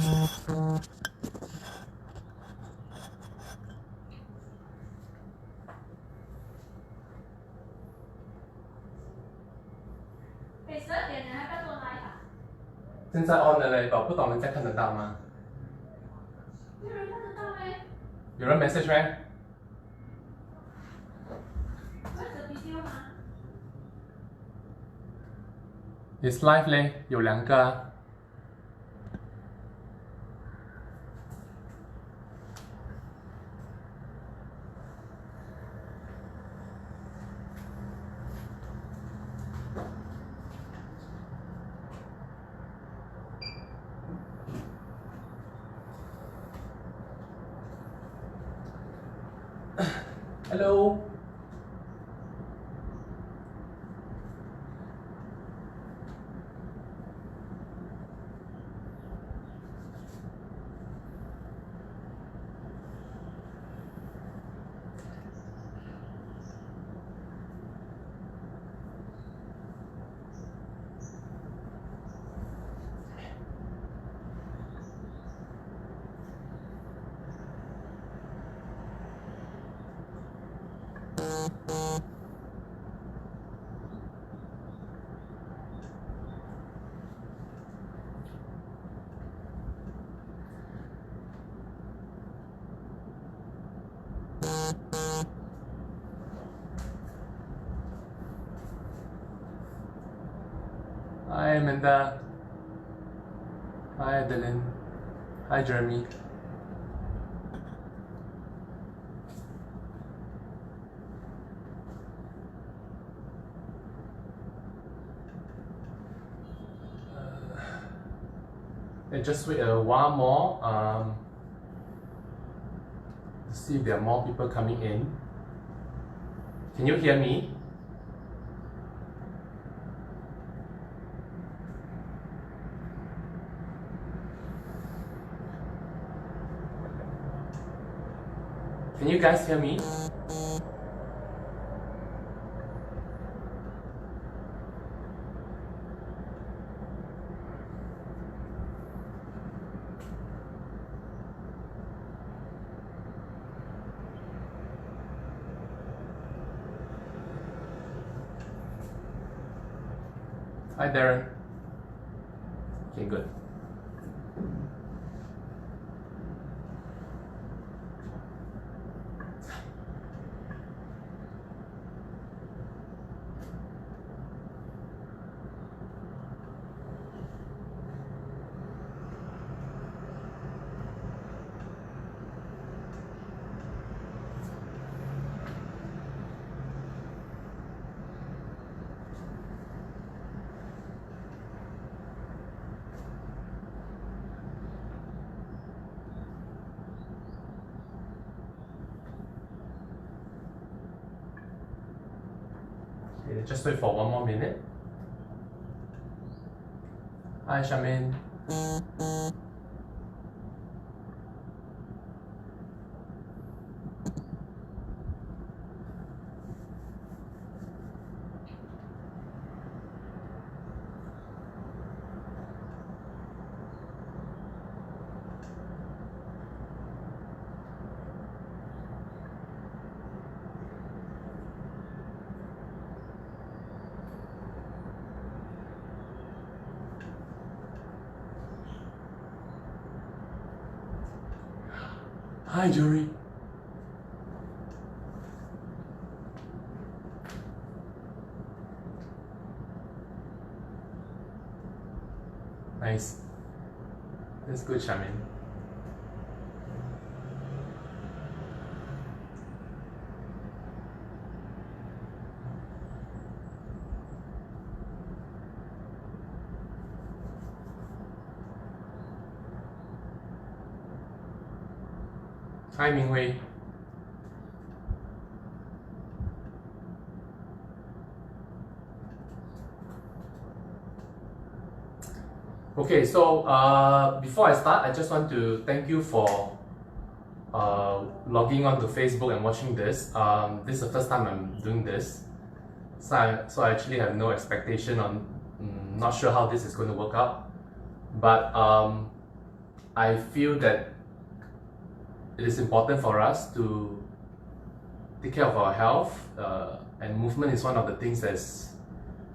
现在 on 了嘞，我不懂人家看得到吗？没有人看得到咩？有人 message 咩 ？Where's the video 吗？ ？It's live 嘞，有2个啊。Hello. Hi Amanda. Hi Adeline. Hi Jeremy. Just wait a while more to see if there are more people coming in. Can you hear me? Can you guys hear me? Hi Darren. Okay, good. Okay, just wait for 1 more minute. Hi Shamin. Hi Jury. Nice. That's good, Shamin. Hi Minghui. Okay, so before I start, I just want to thank you for logging on to Facebook and watching this. This is the first time I'm doing this, so I actually have no expectation on, not sure how this is going to work out, but I feel that it is important for us to take care of our health, and movement is one of the things that's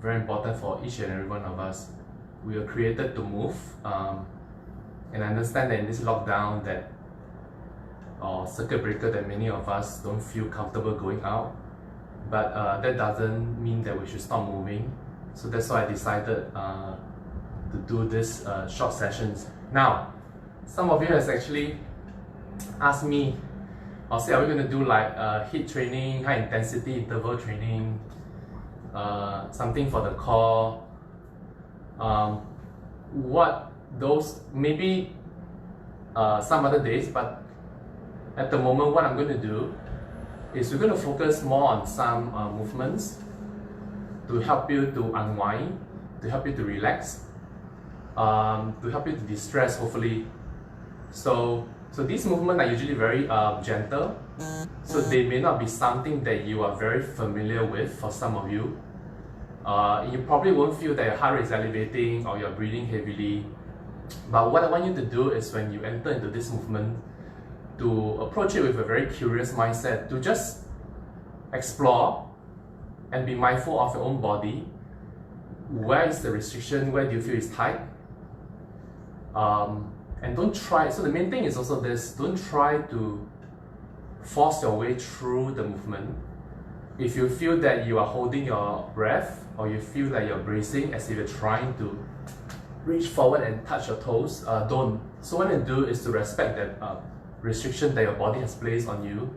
very important for each and every one of us. We are created to move, and I understand that in this lockdown that or circuit breaker that many of us don't feel comfortable going out, but that doesn't mean that we should stop moving. So that's why I decided to do this short sessions. Now, some of you has actually asked me, or say, are we going to do like HIIT training, high intensity interval training, something for the core? What those, maybe some other days, but at the moment what I'm going to do is we're going to focus more on some movements to help you to unwind, to help you to relax, to help you to distress hopefully. So these movements are usually very gentle, so they may not be something that you are very familiar with for some of you. You probably won't feel that your heart rate is elevating or you're breathing heavily. But what I want you to do is when you enter into this movement, to approach it with a very curious mindset, to just explore and be mindful of your own body. Where is the restriction? Where do you feel it's tight? And don't try, so the main thing is also this, don't try to force your way through the movement. If you feel that you are holding your breath, or you feel like you're bracing as if you're trying to reach forward and touch your toes, don't. So what you do is to respect that restriction that your body has placed on you,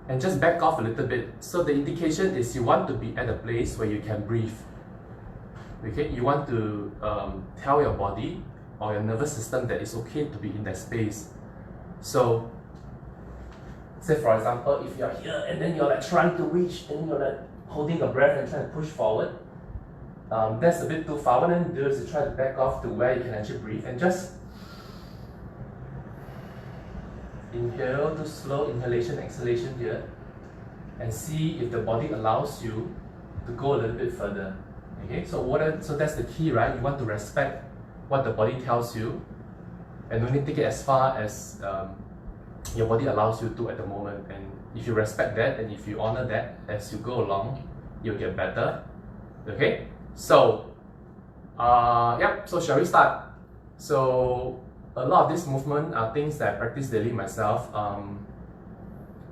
and just back off a little bit. So the indication is you want to be at a place where you can breathe. Okay, you want to tell your body or your nervous system that it's okay to be in that space. So, say for example, if you're here and then you're like trying to reach and you're like holding your breath and trying to push forward, that's a bit too far. What I'm do is to try to back off to where you can actually breathe and just inhale, to slow inhalation, exhalation here, and see if the body allows you to go a little bit further. Okay, so that's the key, right? You want to respect what the body tells you, and only take it as far as your body allows you to at the moment. And if you respect that, and if you honor that as you go along, you'll get better. Okay, so so shall we start? So a lot of these movements are things that I practice daily myself,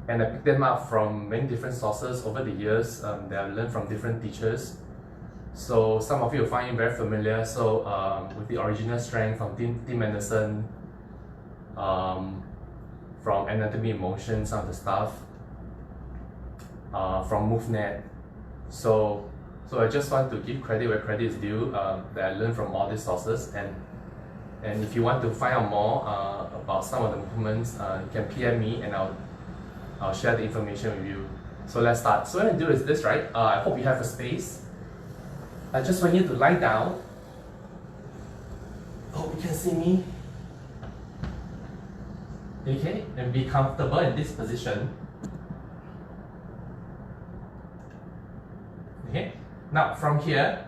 and I picked them up from many different sources over the years that I've learned from different teachers. So some of you will find it very familiar. So with the original strength from Tim Anderson, from Anatomy in Motion, some of the stuff, from MoveNet. So I just want to give credit where credit is due, that I learned from all these sources. And if you want to find out more about some of the movements, you can PM me and I'll share the information with you. So let's start. So what I do is this, right? I hope you have a space. I just want you to lie down. Hope you can see me. Okay, and be comfortable in this position. Okay, now from here,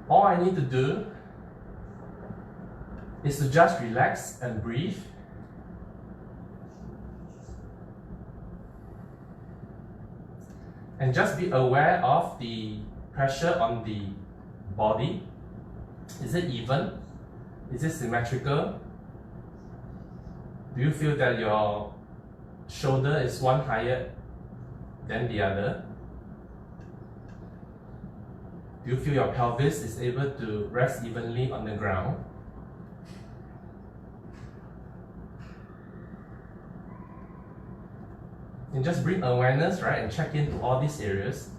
all I need to do is to just relax and breathe. And just be aware of the pressure on the body. Is it even? Is it symmetrical? Do you feel that your shoulder is one higher than the other? Do you feel your pelvis is able to rest evenly on the ground? And just bring awareness, right, and check into all these areas.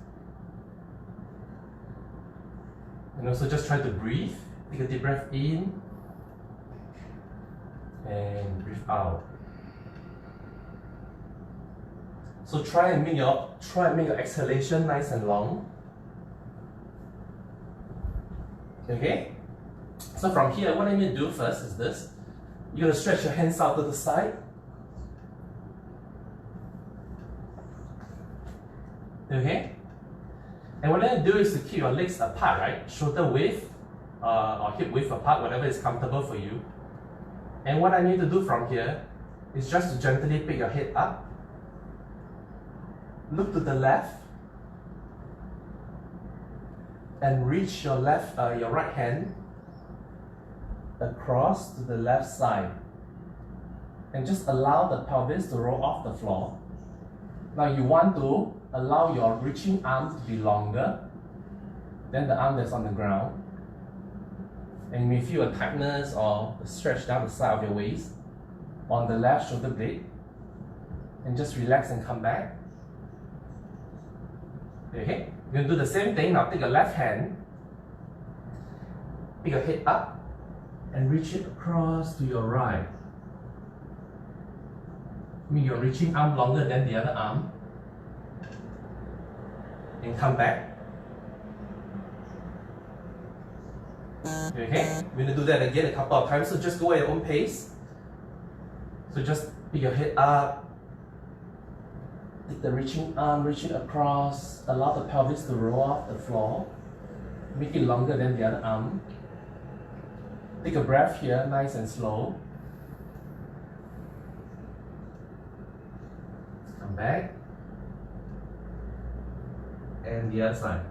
And also just try to breathe. Take a deep breath in and breathe out. So try and make your exhalation nice and long. Okay? So from here, what I need to do first is this. You're gonna stretch your hands out to the side. Okay? And what I do is to keep your legs apart, right? Shoulder width or hip width apart, whatever is comfortable for you. And what I need to do from here is just to gently pick your head up, look to the left, and reach your right hand across to the left side, and just allow the pelvis to roll off the floor. Now you want to allow your reaching arm to be longer than the arm that's on the ground, and you may feel a tightness or a stretch down the side of your waist on the left shoulder blade, and just relax and come back. Okay, you're going to do the same thing. Now take your left hand, pick your head up, and reach it across to your right. Make your reaching arm longer than the other arm, and come back. Okay, we're going to do that again a couple of times, so just go at your own pace. So just pick your head up, take the reaching arm, reach it across, allow the pelvis to roll off the floor, make it longer than the other arm. Take a breath here, nice and slow. Come back. And the other side.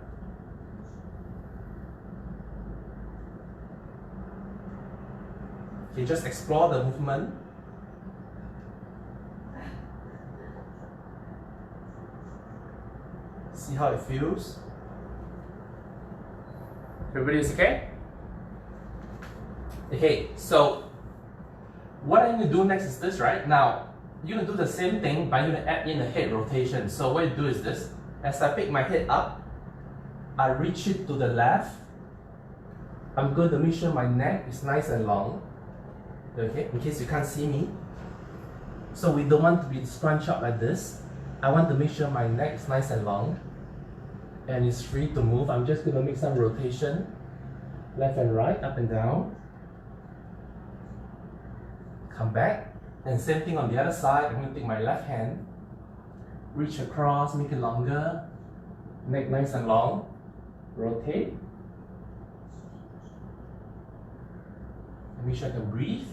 Okay, just explore the movement. See how it feels. Everybody's okay? Okay, so what I'm going to do next is this, right? Now, you're going to do the same thing, but you're going to add in a head rotation. So what you do is this. As I pick my head up, I reach it to the left. I'm going to make sure my neck is nice and long. Okay, in case you can't see me. So we don't want to be scrunched up like this. I want to make sure my neck is nice and long and it's free to move. I'm just going to make some rotation, left and right, up and down. Come back, and same thing on the other side. I'm going to take my left hand, reach across, make it longer, neck nice and long, rotate, and make sure I can breathe.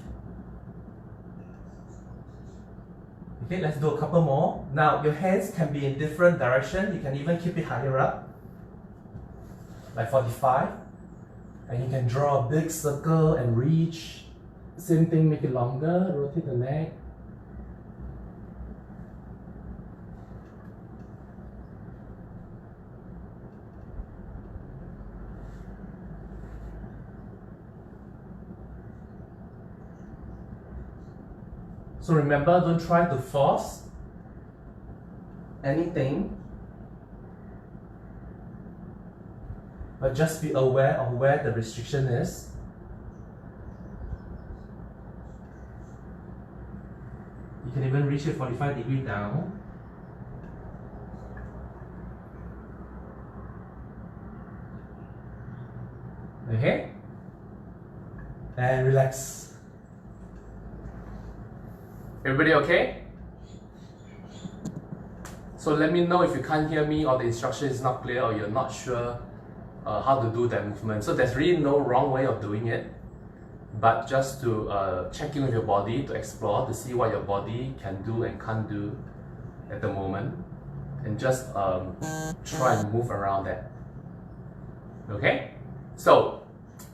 Okay, let's do a couple more. Now your hands can be in different direction. You can even keep it higher up, like 45, and you can draw a big circle and reach. Same thing, make it longer, rotate the neck. So remember, don't try to force anything, but just be aware of where the restriction is. You can even reach it 45 degrees down. Okay? And relax. Everybody okay? So let me know if you can't hear me or the instruction is not clear or you're not sure how to do that movement. So there's really no wrong way of doing it, but just to check in with your body, to explore, to see what your body can do and can't do at the moment, and just try and move around that. Okay? So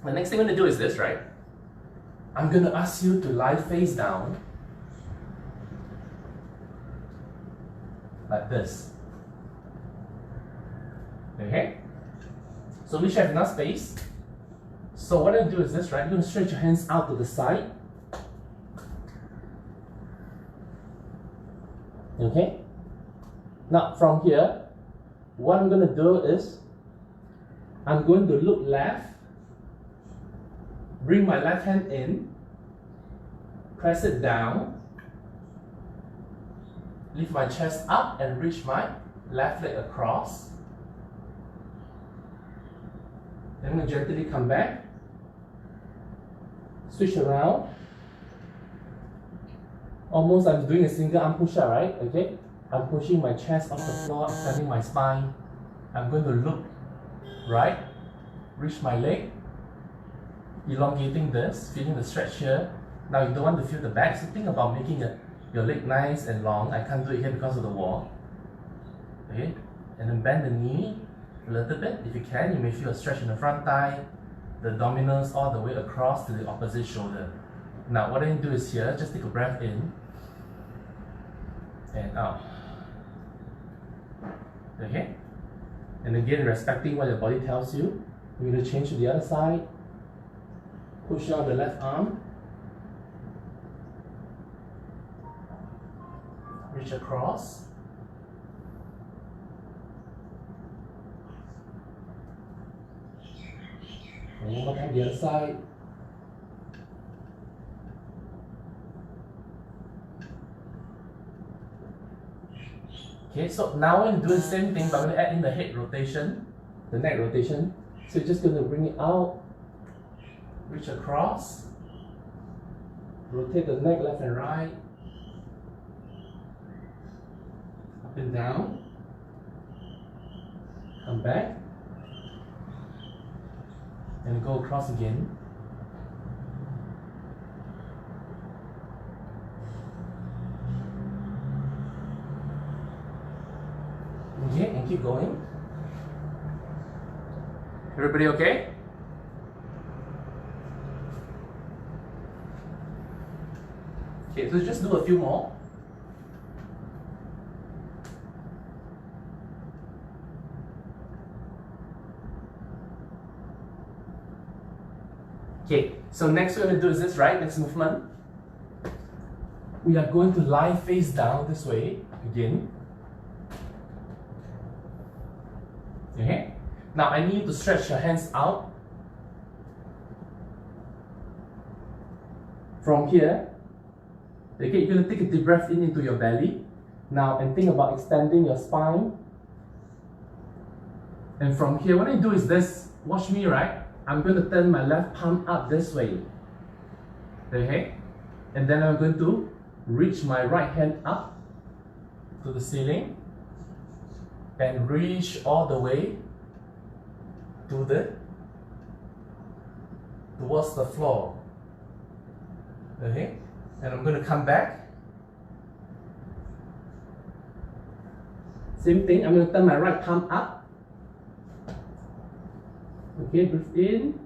the next thing I'm going to do is this, right? I'm going to ask you to lie face down like this. Okay? So we should have enough space. So what I do is this, right? You're going to stretch your hands out to the side. Okay? Now from here, what I'm going to do is I'm going to look left, bring my left hand in, press it down, lift my chest up and reach my left leg across. Then I'm going to gently come back, switch around. Almost I'm doing a single arm push-up, right? Okay? I'm pushing my chest off the floor, extending my spine. I'm going to look right, reach my leg, elongating this, feeling the stretch here, Now you don't want to feel the back, so think about making your leg nice and long. I can't do it here because of the wall. Okay, and then bend the knee a little bit. If you can, you may feel a stretch in the front thigh, the abdominals all the way across to the opposite shoulder. Now what I need to do is here, just take a breath in and out. Okay, and again, respecting what your body tells you, we're going to change to the other side. Push out the left arm, reach across, and one more time the other side. Okay, so now we're going to do the same thing, but we're going to add in the head rotation, the neck rotation. So you're just going to bring it out, reach across, rotate the neck left and right, up and down, come back, and go across again. Okay, and keep going. Everybody okay? Okay, so just do a few more. Okay, so next we're going to do is this, right? Next movement. We are going to lie face down this way again. Okay, now I need you to stretch your hands out from here. Okay, you're going to take a deep breath in into your belly now and think about extending your spine. And from here, what I do is this, watch me, right? I'm going to turn my left palm up this way. Okay, and then I'm going to reach my right hand up to the ceiling and reach all the way to towards the floor. Okay, and I'm going to come back. Same thing, I'm going to turn my right palm up. Okay, breathe in,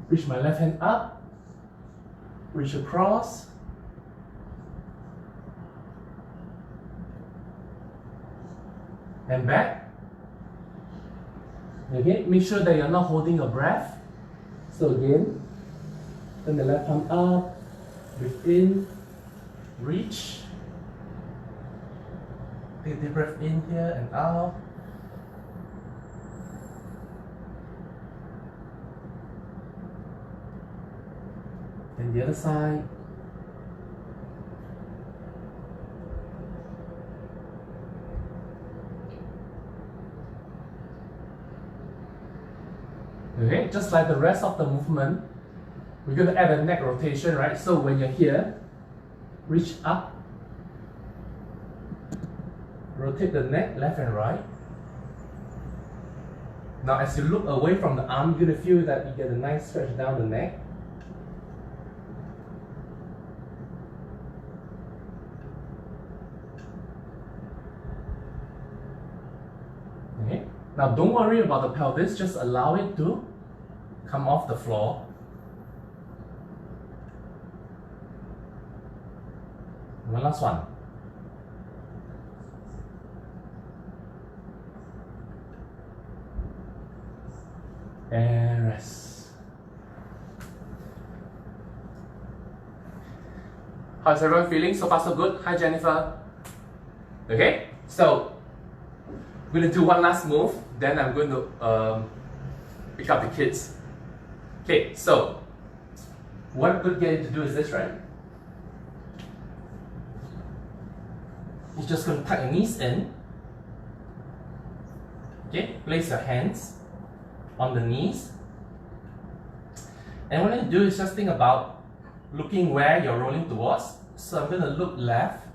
reach my left hand up, reach across, and back. Okay, make sure that you're not holding your breath. So again, turn the left palm up, breathe in, reach, take a deep breath in here and out. And the other side. Okay, just like the rest of the movement, we're going to add a neck rotation, right? So when you're here, reach up, rotate the neck left and right. Now as you look away from the arm, you're going to feel that you get a nice stretch down the neck. Okay. Now don't worry about the pelvis, just allow it to come off the floor. One last one. And rest. How's everyone feeling? So far so good? Hi Jennifer. Okay, so we're going to do one last move, then I'm going to pick up the kids. Okay, so what I'm going to get you to do is this, right? You're just going to tuck your knees in. Okay, place your hands on the knees. And what you do is just think about looking where you're rolling towards. So I'm going to look left.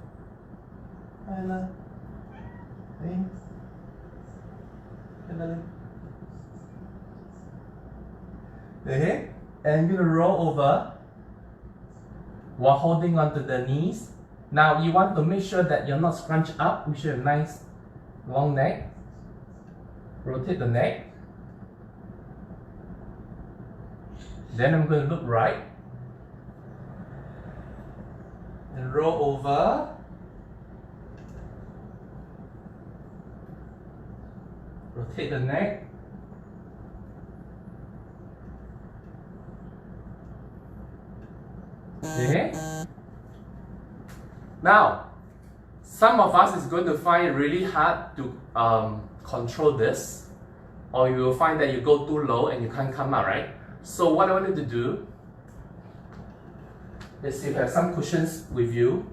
Okay, and I'm going to roll over while holding onto the knees. Now you want to make sure that you're not scrunched up. We should have a nice long neck. Rotate the neck. Then I'm going to look right. And roll over. Rotate the neck. Okay. Now, some of us is going to find it really hard to control this, or you will find that you go too low and you can't come out, right? So what I want you to do is you have some cushions with you.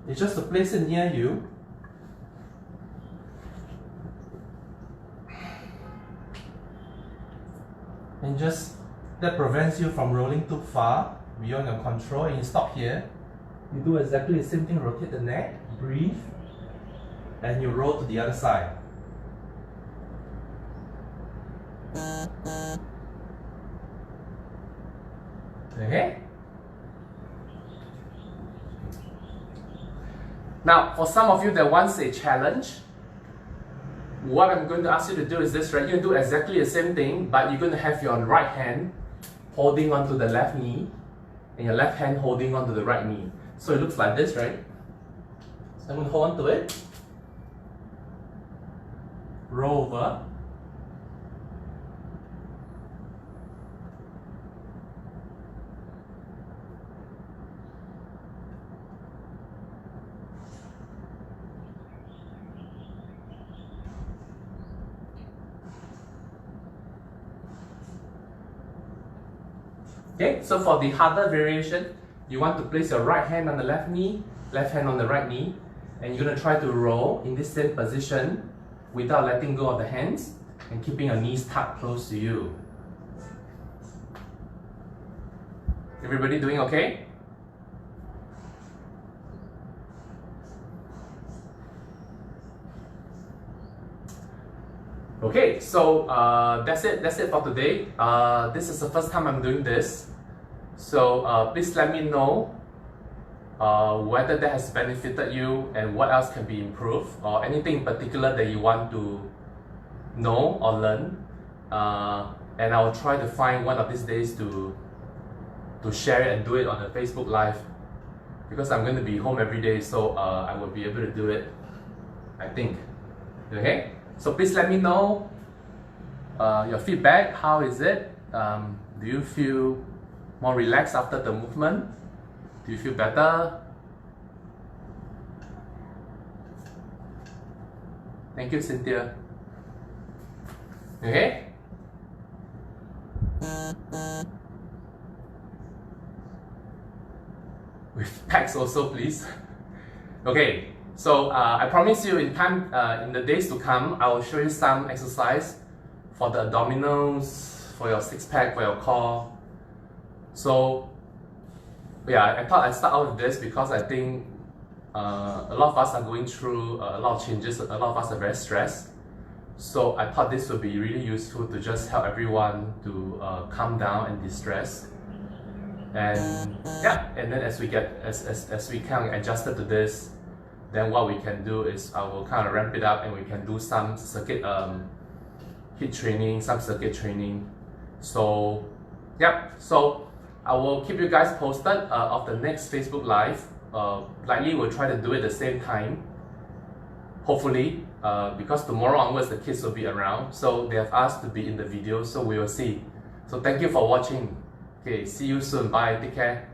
It's just to place it near you. And just that prevents you from rolling too far beyond your control, and you stop here. You do exactly the same thing, rotate the neck, breathe, and you roll to the other side. Okay? Now, for some of you that wants a challenge, what I'm going to ask you to do is this, right? You're going to do exactly the same thing, but you're going to have your right hand holding onto the left knee, and your left hand holding onto the right knee. So it looks like this, right? So I'm going to hold on to it. Roll over. Okay, so for the harder variation, you want to place your right hand on the left knee, left hand on the right knee, and you're going to try to roll in this same position without letting go of the hands and keeping your knees tucked close to you. Everybody doing okay? Okay, so that's it for today. This is the first time I'm doing this, so please let me know whether that has benefited you and what else can be improved, or anything in particular that you want to know or learn, and I will try to find one of these days to share it and do it on a Facebook Live, because I'm going to be home every day, so I will be able to do it, I think. Okay? So please let me know your feedback. How is it? Do you feel more relaxed after the movement? Do you feel better? Thank you, Cynthia. Okay? With packs also, please. Okay. So I promise you in the days to come, I will show you some exercise for the abdominals, for your six pack, for your core. So yeah, I thought I'd start out with this because I think a lot of us are going through a lot of changes. A lot of us are very stressed. So I thought this would be really useful to just help everyone to calm down and de-stress. And yeah, and then as we kind of adjusted to this, then what we can do is I will kind of ramp it up, and we can do some circuit HIIT training, some circuit training. So yeah, so I will keep you guys posted of the next Facebook Live. Likely we'll try to do it the same time, hopefully, because tomorrow onwards the kids will be around, so they have asked to be in the video, so we will see. So thank you for watching. Okay, see you soon. Bye. Take care.